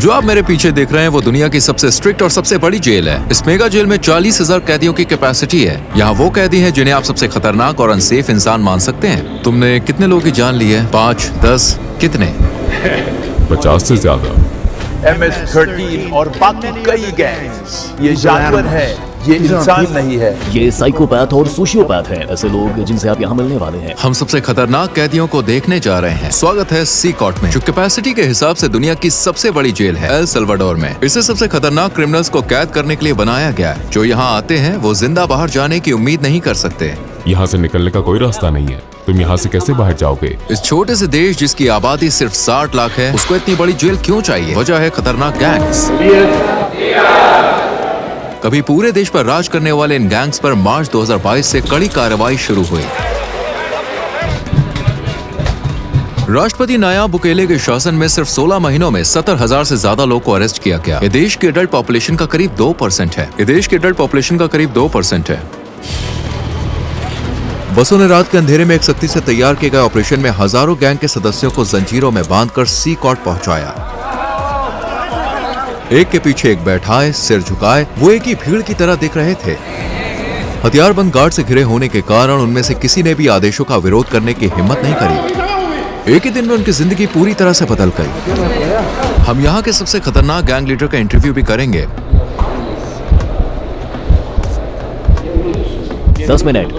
जो आप मेरे पीछे देख रहे हैं वो दुनिया की सबसे स्ट्रिक्ट और सबसे बड़ी जेल है। इस मेगा जेल में 40,000 कैदियों की कैपेसिटी है। यहाँ वो कैदी हैं जिन्हें आप सबसे खतरनाक और अनसेफ इंसान मान सकते हैं। तुमने कितने लोगों की जान ली है? 5, 10, कितने? 50 से ज्यादा। MS-13 और बाकी कई गैंग्स। ये जानवर है, ये इंसान नहीं है। ये साइकोपैथ और सोशियोपैथ है, ऐसे लोग जिनसे आप यहाँ मिलने वाले हैं। हम सबसे खतरनाक कैदियों को देखने जा रहे हैं। स्वागत है सी कॉट में, जो कैपेसिटी के हिसाब से दुनिया की सबसे बड़ी जेल है एल सल्वाडोर में। इसे सबसे खतरनाक क्रिमिनल्स को कैद करने के लिए बनाया गया है। जो यहाँ आते हैं वो जिंदा बाहर जाने की उम्मीद नहीं कर सकते। यहाँ से निकलने का कोई रास्ता नहीं है। तुम यहाँ से कैसे बाहर जाओगे? इस छोटे से देश जिसकी आबादी सिर्फ 60 लाख है, उसको इतनी बड़ी जेल क्यों चाहिए? वजह है खतरनाक गैंग्स। कभी पूरे देश पर राज करने वाले इन गैंग्स पर मार्च 2022 से कड़ी कार्रवाई शुरू हुई। राष्ट्रपति नायाब बुकेले के शासन में सिर्फ 16 महीनों में 70,000 से ज्यादा लोगों को अरेस्ट किया गया। ये देश की एडल्ट पॉपुलेशन का करीब 2% है। बसों ने रात के अंधेरे में एक सख्ती से तैयार किए गए ऑपरेशन में हजारों गैंग के सदस्यों को जंजीरों में बांधकर सी कॉट पहुंचाया। एक के पीछे एक बैठाए, सिर झुकाए, वो एक ही भीड़ की तरह दिख रहे थे। हथियारबंद गार्ड से घिरे होने के कारण उनमें से किसी ने भी आदेशों का विरोध करने की हिम्मत नहीं करी। एक ही दिन में उनकी जिंदगी पूरी तरह से बदल गई। हम यहाँ के सबसे खतरनाक गैंग लीडर का इंटरव्यू भी करेंगे। 10 मिनट।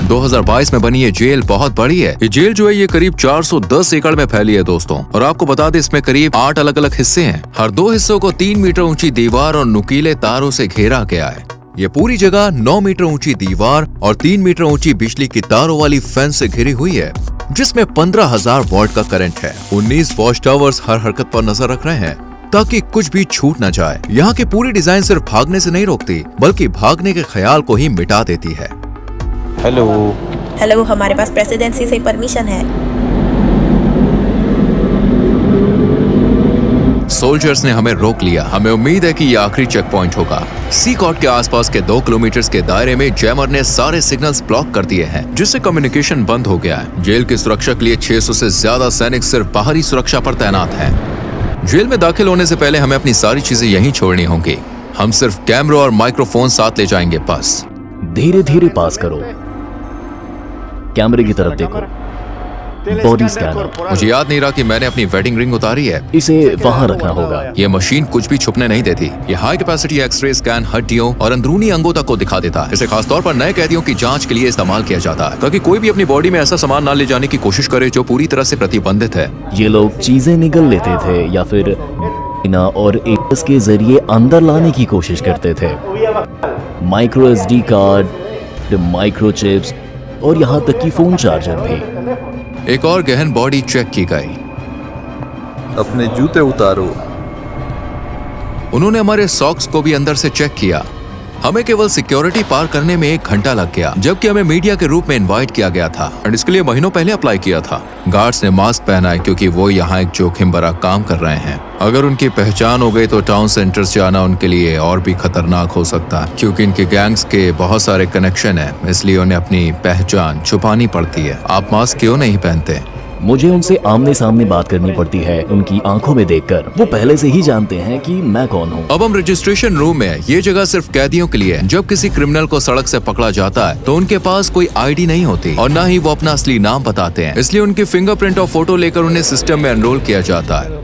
2022 में बनी ये जेल बहुत बड़ी है। ये जेल जो है ये करीब 410 एकड़ में फैली है दोस्तों। और आपको बता दें इसमें करीब 8 अलग अलग हिस्से हैं। हर 2 हिस्सों को 3 मीटर ऊंची दीवार और नुकीले तारों से घेरा गया है। ये पूरी जगह 9 मीटर ऊंची दीवार और 3 मीटर ऊंची बिजली की तारों वाली फेंस से घिरी हुई है, जिसमें 15,000 वॉट का करंट है। 19 वॉच टावर्स हर हरकत पर नजर रख रहे हैं ताकि कुछ भी छूट न जाए। यहाँ की पूरी डिजाइन सिर्फ भागने से नहीं रोकती, बल्कि भागने के ख्याल को ही मिटा देती है। हेलो, हमारे पास प्रेसिडेंसी से परमिशन है। सोल्जर्स ने हमें रोक लिया। हमें उम्मीद है कि ये आखिरी चेक पॉइंट होगा। सी कॉट के आसपास के 2 किलोमीटर के दायरे में जैमर ने सारे सिग्नल्स ब्लॉक कर दिए हैं, जिससे कम्युनिकेशन बंद हो गया है। जेल की सुरक्षा के लिए 600 से ज्यादा सैनिक सिर्फ बाहरी सुरक्षा पर तैनात हैं। जेल में दाखिल होने से पहले हमें अपनी सारी चीजें यहीं छोड़नी होंगी। हम सिर्फ कैमरा और माइक्रोफोन साथ ले जाएंगे बस। धीरे धीरे पास करो, कैमरे की तरफ देखो। Body scanner. मुझे याद नहीं रहा कि मैंने अपनी वेडिंग रिंग उतारी है। इसे वहाँ रखना होगा। ये मशीन कुछ भी छुपने नहीं देती। ये हाई कैपेसिटी एक्सरे स्कैन हड्डियों और अंदरूनी अंगों तक को दिखा देता है। इसे खासतौर पर नए कैदियों की जांच के लिए इस्तेमाल किया जाता है, ताकि कोई भी अपनी बॉडी में ऐसा सामान ना ले जाने की कोशिश करे जो पूरी तरह से प्रतिबंधित है। ये लोग चीजें निगल लेते थे या फिर और एड्स के जरिए अंदर लाने की कोशिश करते थे। माइक्रो SD कार्ड, माइक्रोचिप्स और यहाँ तक कि फोन चार्जर भी। एक और गहन बॉडी चेक की गई। अपने जूते उतारो। उन्होंने हमारे सॉक्स को भी अंदर से चेक किया। हमें केवल सिक्योरिटी पार करने में 1 घंटा लग गया, जबकि हमें मीडिया के रूप में इनवाइट किया गया था और इसके लिए महीनों पहले अप्लाई किया था। गार्ड्स ने मास्क पहना है क्योंकि वो यहाँ एक जोखिम भरा काम कर रहे हैं। अगर उनकी पहचान हो गई तो टाउन सेंटर्स जाना उनके लिए और भी खतरनाक हो सकता है, क्योंकि इनके गैंग्स के बहुत सारे कनेक्शन है, इसलिए उन्हें अपनी पहचान छुपानी पड़ती है। आप मास्क क्यों नहीं पहनते? मुझे उनसे आमने सामने बात करनी पड़ती है, उनकी आंखों में देखकर। वो पहले से ही जानते हैं कि मैं कौन हूँ। अब हम रजिस्ट्रेशन रूम में हैं। ये जगह सिर्फ कैदियों के लिए है। जब किसी क्रिमिनल को सड़क से पकड़ा जाता है तो उनके पास कोई ID नहीं होती और न ही वो अपना असली नाम बताते हैं, इसलिए उनकी फिंगरप्रिंट और फोटो लेकर उन्हें सिस्टम में एनरोल किया जाता है।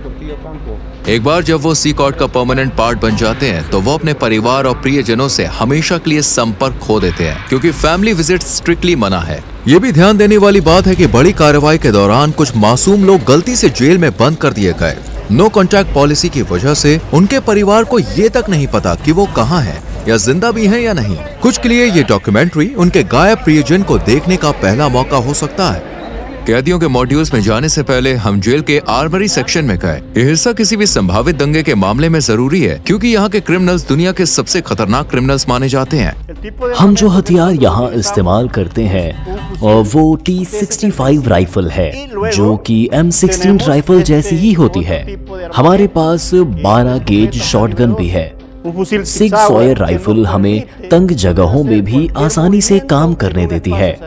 एक बार जब वो सी कॉट का परमानेंट पार्ट बन जाते हैं तो वो अपने परिवार और प्रियजनों से हमेशा के लिए संपर्क खो देते हैं, क्योंकि फैमिली विजिट स्ट्रिक्टली मना है। ये भी ध्यान देने वाली बात है कि बड़ी कार्रवाई के दौरान कुछ मासूम लोग गलती से जेल में बंद कर दिए गए। नो कॉन्टैक्ट पॉलिसी की वजह से उनके परिवार को ये तक नहीं पता कि वो कहाँ हैं या जिंदा भी हैं या नहीं। कुछ के लिए ये डॉक्यूमेंट्री उनके गायब प्रियजन को देखने का पहला मौका हो सकता है। कैदियों के मॉड्यूल्स में जाने से पहले हम जेल के आर्मरी सेक्शन में गए। यह हिस्सा किसी भी संभावित दंगे के मामले में जरूरी है, क्योंकि यहाँ के क्रिमिनल्स दुनिया के सबसे खतरनाक क्रिमिनल्स माने जाते हैं। हम जो हथियार यहाँ इस्तेमाल करते हैं वो T65 राइफल है, जो कि M16 राइफल जैसी ही होती है। हमारे पास 12 गेज शॉटगन भी है। सिग सॉयर राइफल हमें तंग जगहों में भी आसानी से काम करने देती है।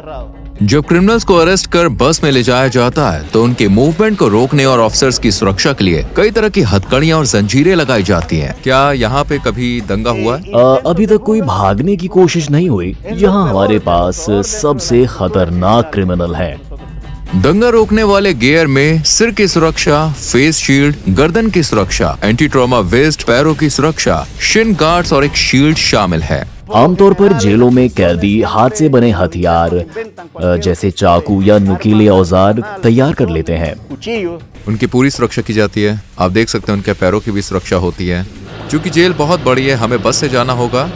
जब क्रिमिनल्स को अरेस्ट कर बस में ले जाया जाता है तो उनके मूवमेंट को रोकने और ऑफिसर्स की सुरक्षा के लिए कई तरह की हथकड़ियां और जंजीरें लगाई जाती हैं। क्या यहाँ पे कभी दंगा हुआ है? अभी तक कोई भागने की कोशिश नहीं हुई। यहाँ हमारे पास सबसे खतरनाक क्रिमिनल है। दंगा रोकने वाले गियर में सिर की सुरक्षा, फेस शील्ड, गर्दन की सुरक्षा, एंटी ट्रॉमा वेस्ट, पैरों की सुरक्षा, शिन गार्ड्स और एक शील्ड शामिल है। आमतौर पर जेलों में कैदी हाथ से बने हथियार जैसे चाकू या नुकीले औजार तैयार कर लेते हैं। उनकी पूरी सुरक्षा की जाती है। आप देख सकते हैं उनके पैरों की भी सुरक्षा होती है। क्योंकि जेल बहुत बड़ी है, हमें बस से जाना होगा।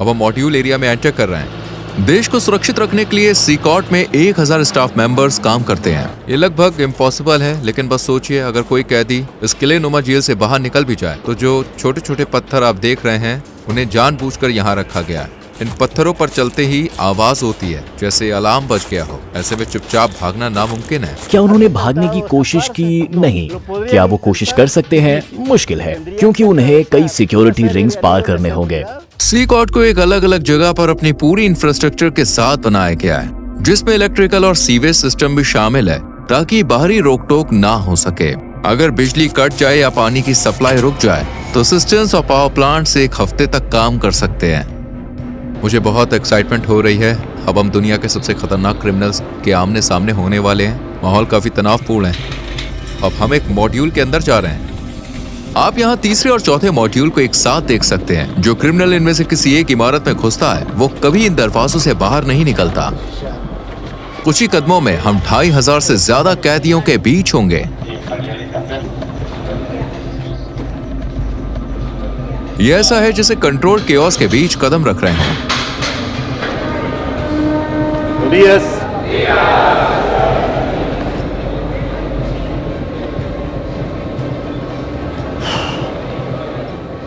अब हम मॉड्यूल एरिया में एंटर कर रहे हैं। देश को सुरक्षित रखने के लिए सीकॉट में 1000 स्टाफ मेंबर्स काम करते हैं। ये लगभग इम्पॉसिबल है, लेकिन बस सोचिए अगर कोई कैदी इस किले नुमा जेल से बाहर निकल भी जाए तो जो छोटे छोटे पत्थर आप देख रहे हैं उन्हें जानबूझकर यहाँ रखा गया है। इन पत्थरों पर चलते ही आवाज होती है जैसे अलार्म बज गया हो। ऐसे में चुपचाप भागना नामुमकिन है। क्या उन्होंने भागने की कोशिश की? नहीं। क्या वो कोशिश कर सकते हैं? मुश्किल है, क्योंकि उन्हें कई सिक्योरिटी रिंग्स पार करने होंगे। सीकॉट को एक अलग अलग जगह पर अपनी पूरी इंफ्रास्ट्रक्चर के साथ बनाया गया है, जिसमें इलेक्ट्रिकल और सीवेज सिस्टम भी शामिल है ताकि बाहरी रोक टोक ना हो सके। अगर बिजली कट जाए या पानी की सप्लाई रुक जाए तो सिस्टम्स और पावर प्लांट से एक हफ्ते तक काम कर सकते हैं। मुझे बहुत एक्साइटमेंट हो रही है। अब हम दुनिया के सबसे खतरनाक क्रिमिनल्स के आमने सामने होने वाले हैं। माहौल काफी तनावपूर्ण है। अब हम एक मॉड्यूल के अंदर जा रहे हैं। आप यहाँ तीसरे और चौथे मॉड्यूल को एक साथ देख सकते हैं। जो क्रिमिनल इनमें से किसी एक इमारत में घुसता है वो कभी इन दरवाजों से बाहर नहीं निकलता। कुछ ही कदमों में हम 2500 से ज्यादा कैदियों के बीच होंगे। ये ऐसा है जैसे कंट्रोल केओस के बीच कदम रख रहे हैं।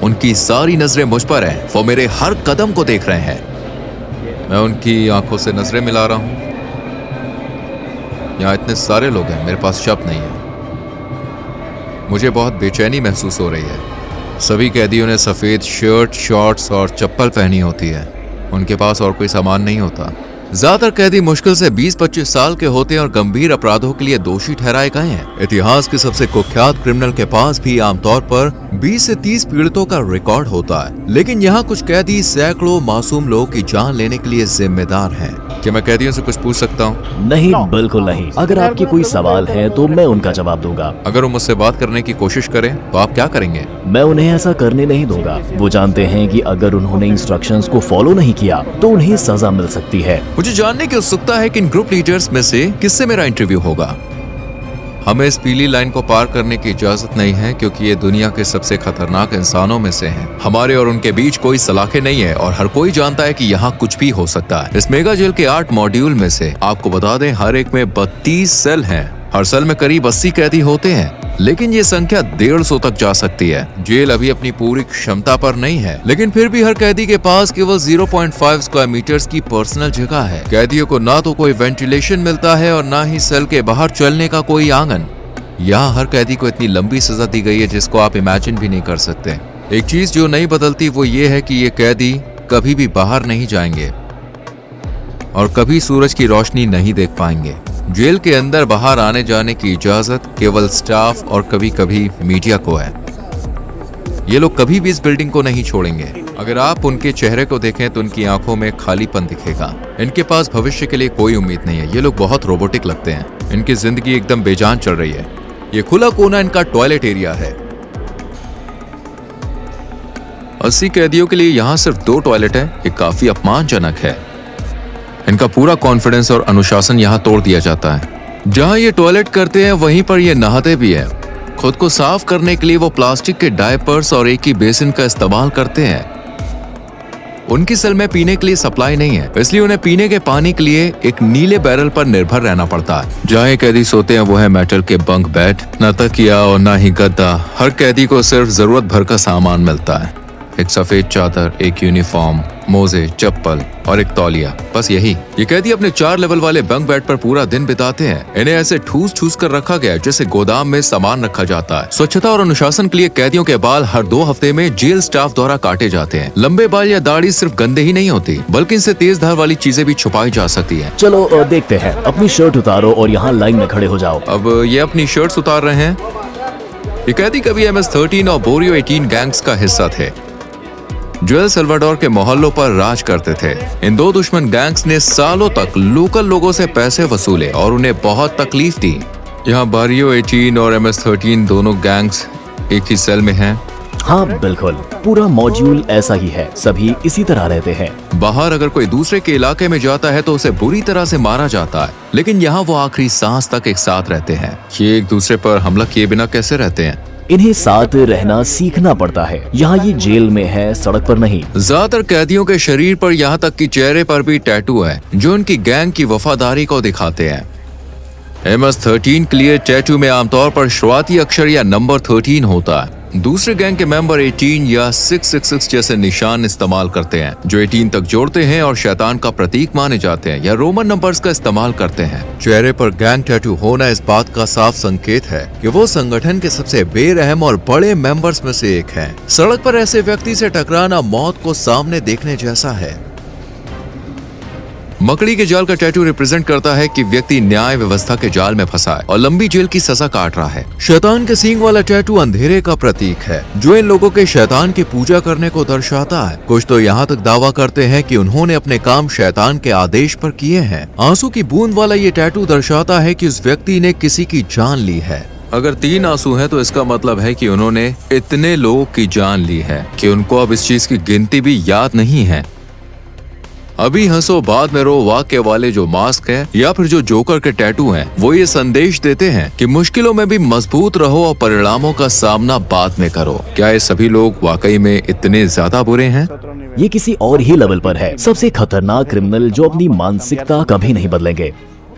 उनकी सारी नजरें मुझ पर हैं। वो मेरे हर कदम को देख रहे हैं। मैं उनकी आंखों से नजरें मिला रहा हूं। यहाँ इतने सारे लोग हैं, मेरे पास शब्द नहीं है। मुझे बहुत बेचैनी महसूस हो रही है। सभी कैदियों ने सफेद शर्ट, शॉर्ट्स और चप्पल पहनी होती है। उनके पास और कोई सामान नहीं होता। ज्यादातर कैदी मुश्किल से 20-25 साल के होते हैं और गंभीर अपराधों के लिए दोषी ठहराए गए हैं। इतिहास के सबसे कुख्यात क्रिमिनल के पास भी आमतौर पर 20 से 30 पीड़ितों का रिकॉर्ड होता है, लेकिन यहाँ कुछ कैदी सैकड़ों मासूम लोगों की जान लेने के लिए जिम्मेदार हैं। क्या मैं कैदियों से कुछ पूछ सकता हूँ? नहीं, बिल्कुल नहीं। अगर आपके कोई सवाल है तो मैं उनका जवाब दूंगा। अगर वो मुझसे बात करने की कोशिश करें तो आप क्या करेंगे? मैं उन्हें ऐसा करने नहीं दूंगा। वो जानते हैं कि अगर उन्होंने इंस्ट्रक्शंस को फॉलो नहीं किया तो उन्हें सजा मिल सकती है। मुझे जानने की उत्सुकता है कि इन ग्रुप लीडर्स में से किससे मेरा इंटरव्यू होगा। हमें इस पीली लाइन को पार करने की इजाजत नहीं है, क्योंकि ये दुनिया के सबसे खतरनाक इंसानों में से हैं। हमारे और उनके बीच कोई सलाखें नहीं है और हर कोई जानता है कि यहाँ कुछ भी हो सकता है। इस मेगा जेल के 8 मॉड्यूल में से आपको बता दें हर एक में 32 सेल हैं। हर सेल में करीब 80 कैदी होते हैं, लेकिन ये संख्या 150 तक जा सकती है। जेल अभी अपनी पूरी क्षमता पर नहीं है, लेकिन फिर भी हर कैदी के पास केवल 0.5 स्क्वायर मीटर्स की पर्सनल जगह है। कैदियों को ना तो कोई वेंटिलेशन मिलता है और ना ही सेल के बाहर चलने का कोई आंगन। यहाँ हर कैदी को इतनी लंबी सजा दी गई है जिसको आप इमेजिन भी नहीं कर सकते। एक चीज जो नहीं बदलती वो ये है कि ये कैदी कभी भी बाहर नहीं जाएंगे और कभी सूरज की रोशनी नहीं देख पाएंगे। जेल के अंदर बाहर आने जाने की इजाजत केवल स्टाफ और कभी कभी मीडिया को है। ये लोग कभी भी इस बिल्डिंग को नहीं छोड़ेंगे। अगर आप उनके चेहरे को देखें तो उनकी आंखों में खालीपन दिखेगा। इनके पास भविष्य के लिए कोई उम्मीद नहीं है। ये लोग बहुत रोबोटिक लगते हैं। इनकी जिंदगी एकदम बेजान चल रही है। ये खुला कोना इनका टॉयलेट एरिया है। 80 कैदियों के लिए यहाँ सिर्फ 2 टॉयलेट है। ये काफी अपमानजनक है। इनका पूरा कॉन्फिडेंस और अनुशासन यहाँ तोड़ दिया जाता है। जहाँ ये टॉयलेट करते हैं वहीं पर ये नहाते भी हैं। खुद को साफ करने के लिए वो प्लास्टिक के डायपर्स और एक ही बेसिन का इस्तेमाल करते हैं। उनकी सेल में पीने के लिए सप्लाई नहीं है, इसलिए उन्हें पीने के पानी के लिए एक नीले बैरल पर निर्भर रहना पड़ता है। जहाँ ये कैदी सोते हैं वो है मेटल के बंक बेड। न तकिया और न ही गद्दा। हर कैदी को सिर्फ जरूरत भर का सामान मिलता है। एक सफेद चादर, एक यूनिफॉर्म, मोजे, चप्पल और एक तौलिया, बस यही। ये कैदी अपने 4 लेवल वाले बंक बेड पर पूरा दिन बिताते हैं। इन्हें ऐसे ठूस कर रखा गया जैसे गोदाम में सामान रखा जाता है। स्वच्छता और अनुशासन के लिए कैदियों के बाल हर 2 हफ्ते में जेल स्टाफ द्वारा काटे जाते हैं। लंबे बाल या दाढ़ी सिर्फ गंदे ही नहीं होती, बल्कि इनसे तेज धार वाली चीजें भी छुपाई जा सकती है। चलो देखते हैं। अपनी शर्ट उतारो और यहाँ लाइन में खड़े हो जाओ। अब ये अपनी शर्ट्स उतार रहे हैं। ये कैदी कभी MS-13 और बोरियो 18 गैंग्स का हिस्सा थे जो एल सल्वाडोर के मोहल्लों पर राज करते थे। इन 2 दुश्मन गैंग्स ने सालों तक लोकल लोगों से पैसे वसूले और उन्हें बहुत तकलीफ दी। यहाँ बोरियो 18 और MS-13 दोनों गैंग्स एक ही सेल में हैं। हाँ बिल्कुल, पूरा मॉड्यूल ऐसा ही है, सभी इसी तरह रहते हैं। बाहर अगर कोई दूसरे के इलाके में जाता है तो उसे बुरी तरह से मारा जाता है, लेकिन यहाँ वो आखिरी सांस तक एक साथ रहते हैं। ये एक दूसरे पर हमला किए बिना कैसे रहते हैं? इन्हें साथ रहना सीखना पड़ता है। यहाँ ये जेल में है, सड़क पर नहीं। ज्यादातर कैदियों के शरीर पर यहाँ तक कि चेहरे पर भी टैटू है जो उनकी गैंग की वफादारी को दिखाते हैं। MS-13 के लिए टैटू में आमतौर पर शुरुआती अक्षर या नंबर 13 होता है। दूसरे गैंग के मेंबर 18 या 666 जैसे निशान इस्तेमाल करते हैं जो 18 तक जोड़ते हैं और शैतान का प्रतीक माने जाते हैं, या रोमन नंबर्स का इस्तेमाल करते हैं। चेहरे पर गैंग टैटू होना इस बात का साफ संकेत है कि वो संगठन के सबसे बेरहम और बड़े मेंबर्स में से एक हैं। सड़क पर ऐसे व्यक्ति से टकराना मौत को सामने देखने जैसा है। मकड़ी के जाल का टैटू रिप्रेजेंट करता है कि व्यक्ति न्याय व्यवस्था के जाल में फंसा है और लंबी जेल की सजा काट रहा है। शैतान के सींग वाला टैटू अंधेरे का प्रतीक है जो इन लोगों के शैतान की पूजा करने को दर्शाता है। कुछ तो यहाँ तक दावा करते हैं कि उन्होंने अपने काम शैतान के आदेश पर किए हैं। आंसू की बूंद वाला ये टैटू दर्शाता है कि उस व्यक्ति ने किसी की जान ली है। अगर 3 आंसू हैं तो इसका मतलब है कि उन्होंने इतने लोगों की जान ली है कि उनको अब इस चीज की गिनती भी याद नहीं है। अभी हंसो बाद में रो वाक्य वाले जो मास्क है या फिर जो जोकर के टैटू हैं, वो ये संदेश देते हैं कि मुश्किलों में भी मजबूत रहो और परिणामों का सामना बाद में करो। क्या ये सभी लोग वाकई में इतने ज्यादा बुरे हैं? ये किसी और ही लेवल पर है। सबसे खतरनाक क्रिमिनल जो अपनी मानसिकता कभी नहीं बदलेंगे।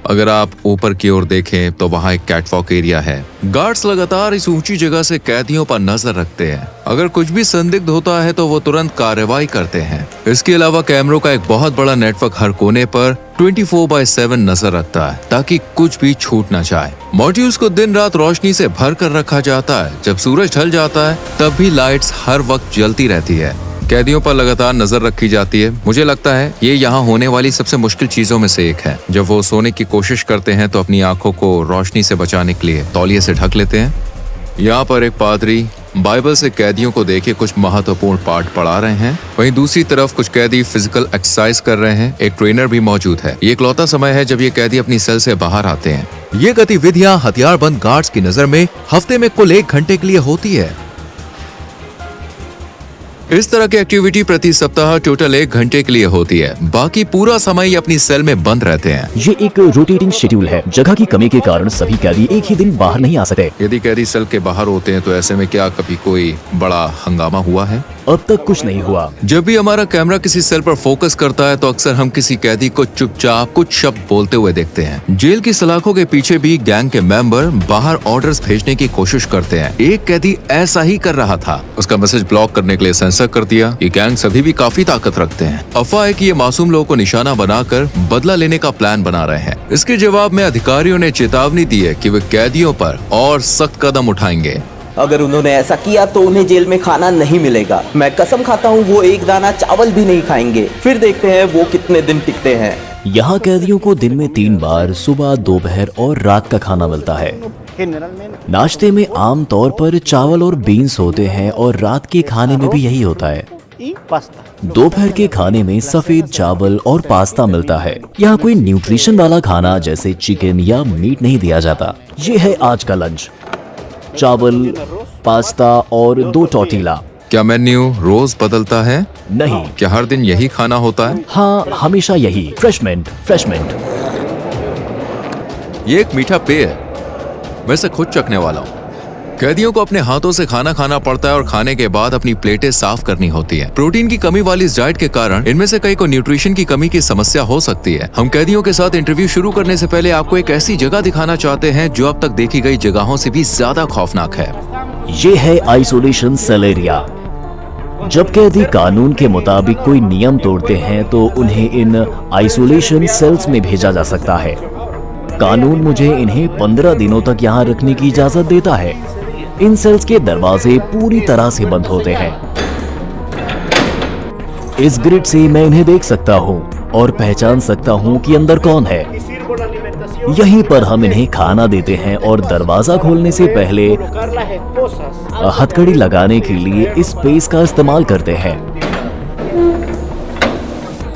अगर आप ऊपर की ओर देखें तो वहाँ एक कैटवॉक एरिया है। गार्ड्स लगातार इस ऊंची जगह से कैदियों पर नजर रखते हैं। अगर कुछ भी संदिग्ध होता है तो वो तुरंत कार्रवाई करते हैं। इसके अलावा कैमरों का एक बहुत बड़ा नेटवर्क हर कोने पर 24/7 नजर रखता है ताकि कुछ भी छूट न जाए। मॉड्यूल्स को दिन रात रोशनी से भर कर रखा जाता है। जब सूरज ढल जाता है तब भी लाइट्स हर वक्त जलती रहती है। कैदियों पर लगातार नजर रखी जाती है। मुझे लगता है ये यहाँ होने वाली सबसे मुश्किल चीजों में से एक है। जब वो सोने की कोशिश करते हैं तो अपनी आंखों को रोशनी से बचाने के लिए तौलिए से ढक लेते हैं। यहाँ पर एक पादरी बाइबल से कैदियों को देके कुछ महत्वपूर्ण पाठ पढ़ा रहे हैं। वहीं दूसरी तरफ कुछ कैदी फिजिकल एक्सरसाइज कर रहे हैं। एक ट्रेनर भी मौजूद है। ये इकलौता समय है जब ये कैदी अपनी सेल से बाहर आते हैं। ये गतिविधियाँ हथियारबंद गार्ड्स की नजर में हफ्ते में कुल 1 घंटे के लिए होती है। इस तरह की एक्टिविटी प्रति सप्ताह टोटल 1 घंटे के लिए होती है। बाकी पूरा समय ये अपनी सेल में बंद रहते हैं। ये एक रोटेटिंग शेड्यूल है। जगह की कमी के कारण सभी कैदी एक ही दिन बाहर नहीं आ सकते। यदि कैदी सेल के बाहर होते हैं तो ऐसे में क्या कभी कोई बड़ा हंगामा हुआ है? अब तक कुछ नहीं हुआ। जब भी हमारा कैमरा किसी सेल पर फोकस करता है तो अक्सर हम किसी कैदी को चुपचाप कुछ शब्द बोलते हुए देखते हैं। जेल की सलाखों के पीछे भी गैंग के मेंबर बाहर ऑर्डर्स भेजने की कोशिश करते हैं। एक कैदी ऐसा ही कर रहा था। उसका मैसेज ब्लॉक करने के लिए सेंसर कर दिया। ये गैंग सभी भी काफी ताकत रखते हैं। अफवाह है कि ये मासूम लोगों को निशाना बनाकर बदला लेने का प्लान बना रहे हैं। इसके जवाब में अधिकारियों ने चेतावनी दी है कि वे कैदियों पर और सख्त कदम उठाएंगे। अगर उन्होंने ऐसा किया तो उन्हें जेल में खाना नहीं मिलेगा। मैं कसम खाता हूँ वो एक दाना चावल भी नहीं खाएंगे। फिर देखते हैं वो कितने दिन टिकते हैं। यहाँ कैदियों को दिन में 3 बार सुबह, दोपहर और रात का खाना मिलता है। नाश्ते में आम तौर पर चावल और बीन्स होते हैं और रात के खाने में भी यही होता है। दोपहर के खाने में सफेद चावल और पास्ता मिलता है। यहाँ कोई न्यूट्रिशन वाला खाना जैसे चिकन या मीट नहीं दिया जाता। ये है आज का लंच। चावल, पास्ता और 2 टॉर्टिला। क्या मेन्यू रोज बदलता है? नहीं। क्या हर दिन यही खाना होता है? हाँ, हमेशा यही। फ्रेशमेंट। ये एक मीठा पेय है। मैं इसे खुद चखने वाला हूँ। कैदियों को अपने हाथों से खाना खाना पड़ता है और खाने के बाद अपनी प्लेटें साफ करनी होती है। प्रोटीन की कमी वाली इस डाइट के कारण इनमें से कई को न्यूट्रिशन की कमी की समस्या हो सकती है। हम कैदियों के साथ इंटरव्यू शुरू करने से पहले आपको एक ऐसी जगह दिखाना चाहते हैं जो अब तक देखी गई जगहों से भी ज्यादा खौफनाक है। ये है आइसोलेशन सेल एरिया। जब कैदी कानून के मुताबिक कोई नियम तोड़ते हैं तो उन्हें इन आइसोलेशन सेल्स में भेजा जा सकता है। कानून मुझे इन्हें 15 दिनों तक यहाँ रखने की इजाजत देता है। इन सेल्स के दरवाजे पूरी तरह से बंद होते हैं। इस ग्रिड से मैं इन्हें देख सकता हूँ और पहचान सकता हूँ कि अंदर कौन है। यहीं पर हम इन्हें खाना देते हैं और दरवाजा खोलने से पहले हथकड़ी लगाने के लिए इस स्पेस का इस्तेमाल करते हैं।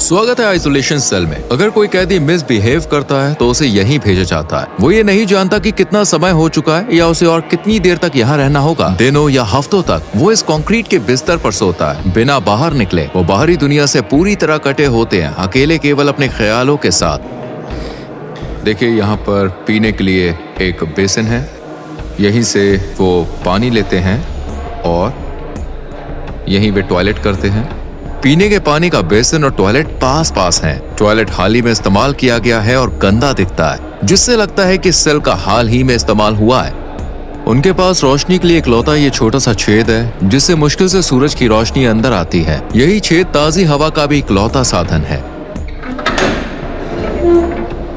स्वागत है आइसोलेशन सेल में। अगर कोई कैदी मिसबिहेव करता है तो उसे यहीं भेजा जाता है। वो ये नहीं जानता कि कितना समय हो चुका है या उसे और कितनी देर तक यहाँ रहना होगा। दिनों या हफ्तों तक वो इस कंक्रीट के बिस्तर पर सोता है, बिना बाहर निकले। वो बाहरी दुनिया से पूरी तरह कटे होते हैं, अकेले केवल अपने ख्यालों के साथ। देखिए, यहाँ पर पीने के लिए एक बेसिन है। यहीं से वो पानी लेते हैं और यहीं वे टॉयलेट करते हैं। पीने के पानी का बेसिन और टॉयलेट पास पास हैं। टॉयलेट हाल ही में इस्तेमाल किया गया है और गंदा दिखता है, जिससे लगता है कि सेल का हाल ही में इस्तेमाल हुआ है। उनके पास रोशनी के लिए इकलौता ये छोटा सा छेद है, जिससे मुश्किल से सूरज की रोशनी अंदर आती है। यही छेद ताजी हवा का भी इकलौता साधन है।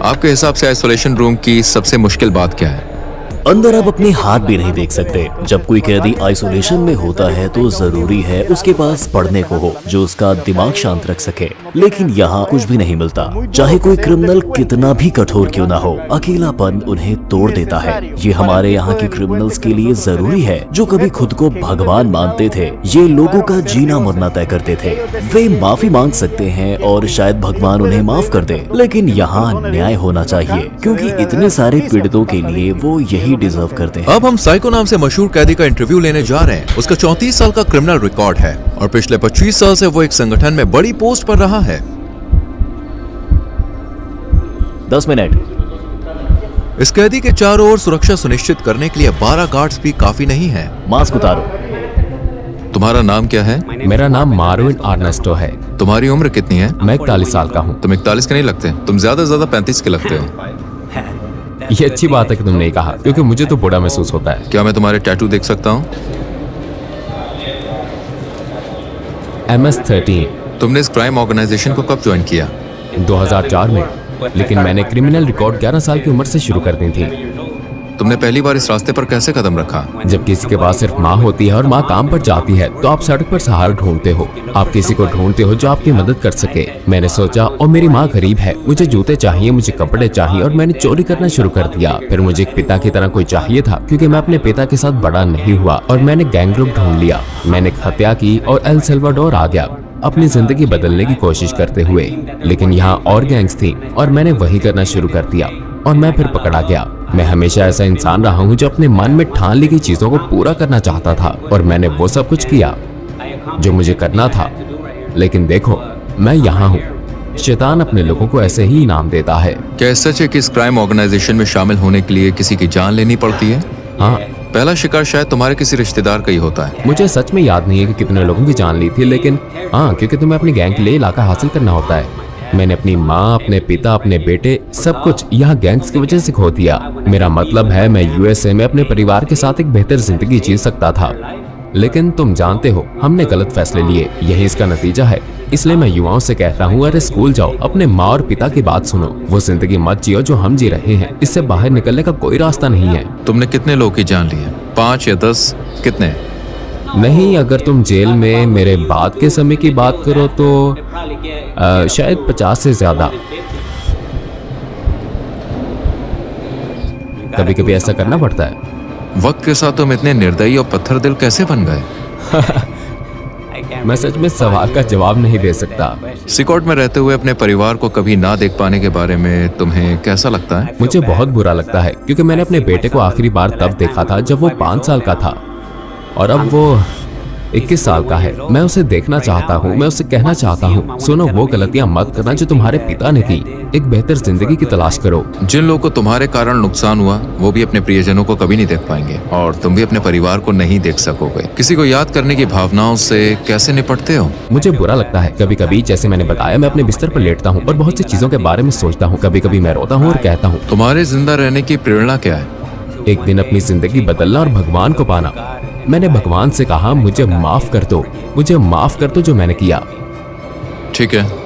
आपके हिसाब से आइसोलेशन रूम की सबसे मुश्किल बात क्या है? अंदर आप अपने हाथ भी नहीं देख सकते। जब कोई कैदी आइसोलेशन में होता है तो जरूरी है उसके पास पढ़ने को हो जो उसका दिमाग शांत रख सके, लेकिन यहाँ कुछ भी नहीं मिलता। चाहे कोई क्रिमिनल कितना भी कठोर क्यों ना हो, अकेलापन उन्हें तोड़ देता है। ये हमारे यहाँ के क्रिमिनल्स के लिए जरूरी है जो कभी खुद को भगवान मानते थे। ये लोगों का जीना मरना तय करते थे। वे माफी मांग सकते हैं और शायद भगवान उन्हें माफ कर दे, लेकिन यहाँ न्याय होना चाहिए क्योंकि इतने सारे पीड़ितों के लिए वो यही डिजर्व करते हैं। अब हम साइको नाम से मशहूर कैदी का इंटरव्यू लेने जा रहे हैं। उसका 34 साल का क्रिमिनल रिकॉर्ड है और पिछले 25 साल से वो एक संगठन में बड़ी पोस्ट पर रहा है। 10 मिनट। इस कैदी के चारों ओर सुरक्षा सुनिश्चित करने के लिए 12 गार्ड्स भी काफी नहीं है। मास्क उतारो। तुम्हारा नाम क्या है? मेरा नाम मार्विन आर्नेस्टो है। तुम्हारी उम्र कितनी है? मैं 41 साल का हूँ। तुम 41 के नहीं लगते, तुम ज्यादा से ज्यादा 35 के लगते हो। ये अच्छी बात है कि तुमने ये कहा, क्योंकि मुझे तो बूढ़ा महसूस होता है। क्या मैं तुम्हारे टैटू देख सकता हूँ? MS-13। तुमने इस क्राइम ऑर्गेनाइजेशन को कब ज्वाइन किया? 2004 में, लेकिन मैंने क्रिमिनल रिकॉर्ड 11 साल की उम्र से शुरू कर दी थी। तुमने पहली बार इस रास्ते पर कैसे कदम रखा? जब किसी के पास सिर्फ माँ होती है और माँ काम पर जाती है तो आप सड़क पर सहारा ढूंढते हो। आप किसी को ढूंढते हो जो आपकी मदद कर सके। मैंने सोचा, और मेरी माँ गरीब है, मुझे जूते चाहिए, मुझे कपड़े चाहिए, और मैंने चोरी करना शुरू कर दिया। फिर मुझे एक पिता की तरह कोई चाहिए था, क्योंकि मैं अपने पिता के साथ बड़ा नहीं हुआ, और मैंने गैंग ग्रुप ढूंढ लिया। मैंने एक हत्या की और एल सल्वाडोर आ गया अपनी जिंदगी बदलने की कोशिश करते हुए। लेकिन यहाँ और गैंग्स थी और मैंने वही करना शुरू कर दिया और मैं फिर पकड़ा गया। मैं हमेशा ऐसा इंसान रहा हूँ जो अपने मन में ठान ली गई चीजों को पूरा करना चाहता था, और मैंने वो सब कुछ किया जो मुझे करना था। लेकिन देखो, मैं यहाँ हूँ। शैतान अपने लोगों को ऐसे ही इनाम देता है। क्या सच है कि इस क्राइम ऑर्गेनाइजेशन में शामिल होने के लिए किसी की जान लेनी पड़ती है? हाँ, पहला शिकार शायद तुम्हारे किसी रिश्तेदार का ही होता है। मुझे सच में याद नहीं है कि कितने लोगों की जान ली थी, लेकिन हाँ, क्योंकि तुम्हें अपनी गैंग के लिए इलाका हासिल करना होता है। मैंने अपनी माँ, अपने पिता, अपने बेटे, सब कुछ यहाँ गैंग्स की वजह से खो दिया। मेरा मतलब है, मैं USA में अपने परिवार के साथ एक बेहतर जिंदगी जी सकता था, लेकिन तुम जानते हो हमने गलत फैसले लिए। यही इसका नतीजा है। इसलिए मैं युवाओं से कहता हूँ, अरे स्कूल जाओ, अपने माँ और पिता की बात सुनो। वो जिंदगी मत जियो जो हम जी रहे हैं। इससे बाहर निकलने का कोई रास्ता नहीं है। तुमने कितने लोगों की जान ली है? 5 या 10? कितने? नहीं, अगर तुम जेल में मेरे बाद के समय की बात करो तो शायद 50 से ज्यादा। कभी कभी ऐसा करना पड़ता है। वक्त के साथ तुम इतने निर्दयी और पत्थर दिल कैसे बन गए? मैं सच में सवाल का जवाब नहीं दे सकता। सिकॉट में रहते हुए अपने परिवार को कभी ना देख पाने के बारे में तुम्हें कैसा लगता है? मुझे बहुत बुरा लगता है, क्योंकि मैंने अपने बेटे को आखिरी बार तब देखा था जब वो 5 साल का था, और अब वो 21 साल का है। मैं उसे देखना चाहता हूँ। मैं उसे कहना चाहता हूँ, सुनो, वो गलतियाँ मत करना जो तुम्हारे पिता ने की। एक बेहतर जिंदगी की तलाश करो। जिन लोगों को तुम्हारे कारण नुकसान हुआ, वो भी अपने प्रियजनों को कभी नहीं देख पाएंगे, और तुम भी अपने परिवार को नहीं देख सकोगे। किसी को याद करने की भावनाओं से कैसे निपटते हो? मुझे बुरा लगता है। कभी कभी, जैसे मैंने बताया, मैं अपने बिस्तर पर लेटता हूँ और बहुत सी चीजों के बारे में सोचता हूँ। कभी कभी मैं रोता हूँ और कहता हूँ, तुम्हारे जिंदा रहने की प्रेरणा क्या है? एक दिन अपनी जिंदगी बदलना और भगवान को पाना। मैंने भगवान से कहा, मुझे माफ कर दो, मुझे माफ कर दो जो मैंने किया। ठीक है।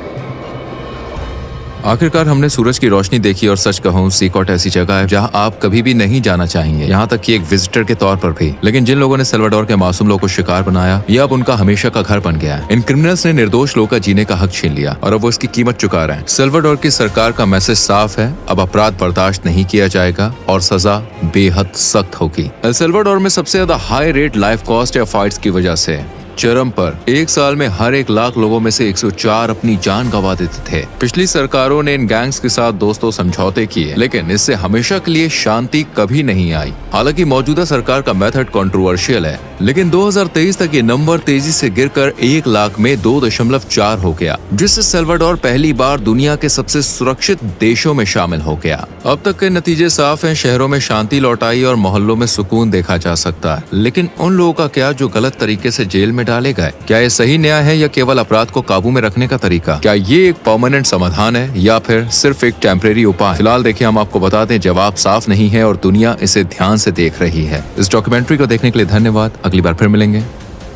आखिरकार हमने सूरज की रोशनी देखी और सच कहूं सीकॉट ऐसी जगह है जहां आप कभी भी नहीं जाना चाहेंगे, यहाँ तक कि एक विजिटर के तौर पर भी। लेकिन जिन लोगों ने सल्वाडोर के मासूम लोगों को शिकार बनाया, ये अब उनका हमेशा का घर बन गया है। इन क्रिमिनल्स ने निर्दोष लोगों का जीने का हक छीन लिया और अब वो इसकी कीमत चुका रहे हैं। सल्वाडोर की सरकार का मैसेज साफ है, अब अपराध बर्दाश्त नहीं किया जाएगा और सजा बेहद सख्त होगी। एल सल्वाडोर में सबसे ज्यादा हाई रेट लाइफ कॉस्ट या फाइट्स की वजह से चरम पर। एक साल में हर 1 लाख लोगों में से 104 अपनी जान गंवा देते थे। पिछली सरकारों ने इन गैंग्स के साथ दोस्तों समझौते किए, लेकिन इससे हमेशा के लिए शांति कभी नहीं आई। हालांकि मौजूदा सरकार का मेथड कंट्रोवर्शियल है, लेकिन 2023 तक ये नंबर तेजी से गिरकर 1 लाख में 2.4 हो गया, जिससे सल्वाडोर पहली बार दुनिया के सबसे सुरक्षित देशों में शामिल हो गया। अब तक के नतीजे साफ हैं, शहरों में शांति लौट आई और मोहल्लों में सुकून देखा जा सकता है। लेकिन उन लोगों का क्या जो गलत तरीके से जेल में डाले गए? क्या ये सही न्याय है या केवल अपराध को काबू में रखने का तरीका? क्या ये एक परमानेंट समाधान है या फिर सिर्फ एक टेम्परेरी उपाय? फिलहाल देखिए, हम आपको बता दें, जवाब साफ नहीं है और दुनिया इसे ध्यान से देख रही है। इस डॉक्यूमेंट्री को देखने के लिए धन्यवाद। अगली बार फिर मिलेंगे।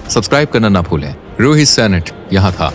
सब्सक्राइब करना ना भूलें। रोहित सेनेट यहाँ था।